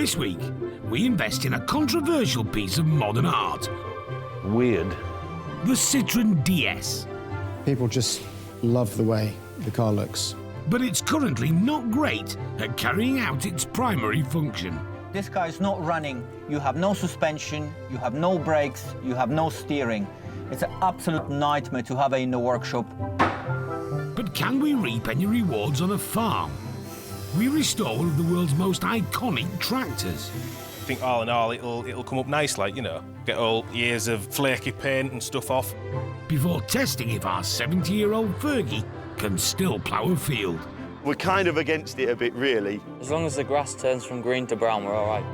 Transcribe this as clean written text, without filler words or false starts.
This week, we invest in a controversial piece of modern art. Weird. The Citroën DS. People just love the way the car looks. But it's currently not great at carrying out its primary function. This car is not running. You have no suspension, you have no brakes, you have no steering. It's an absolute nightmare to have it in the workshop. But can we reap any rewards on a farm? We restore one of the world's most iconic tractors. I think all in all, it'll come up nice, like, you know, get all years of flaky paint and stuff off. Before testing if our 70-year-old Fergie can still plough a field. We're kind of against it a bit, really. As long as the grass turns from green to brown, we're all right.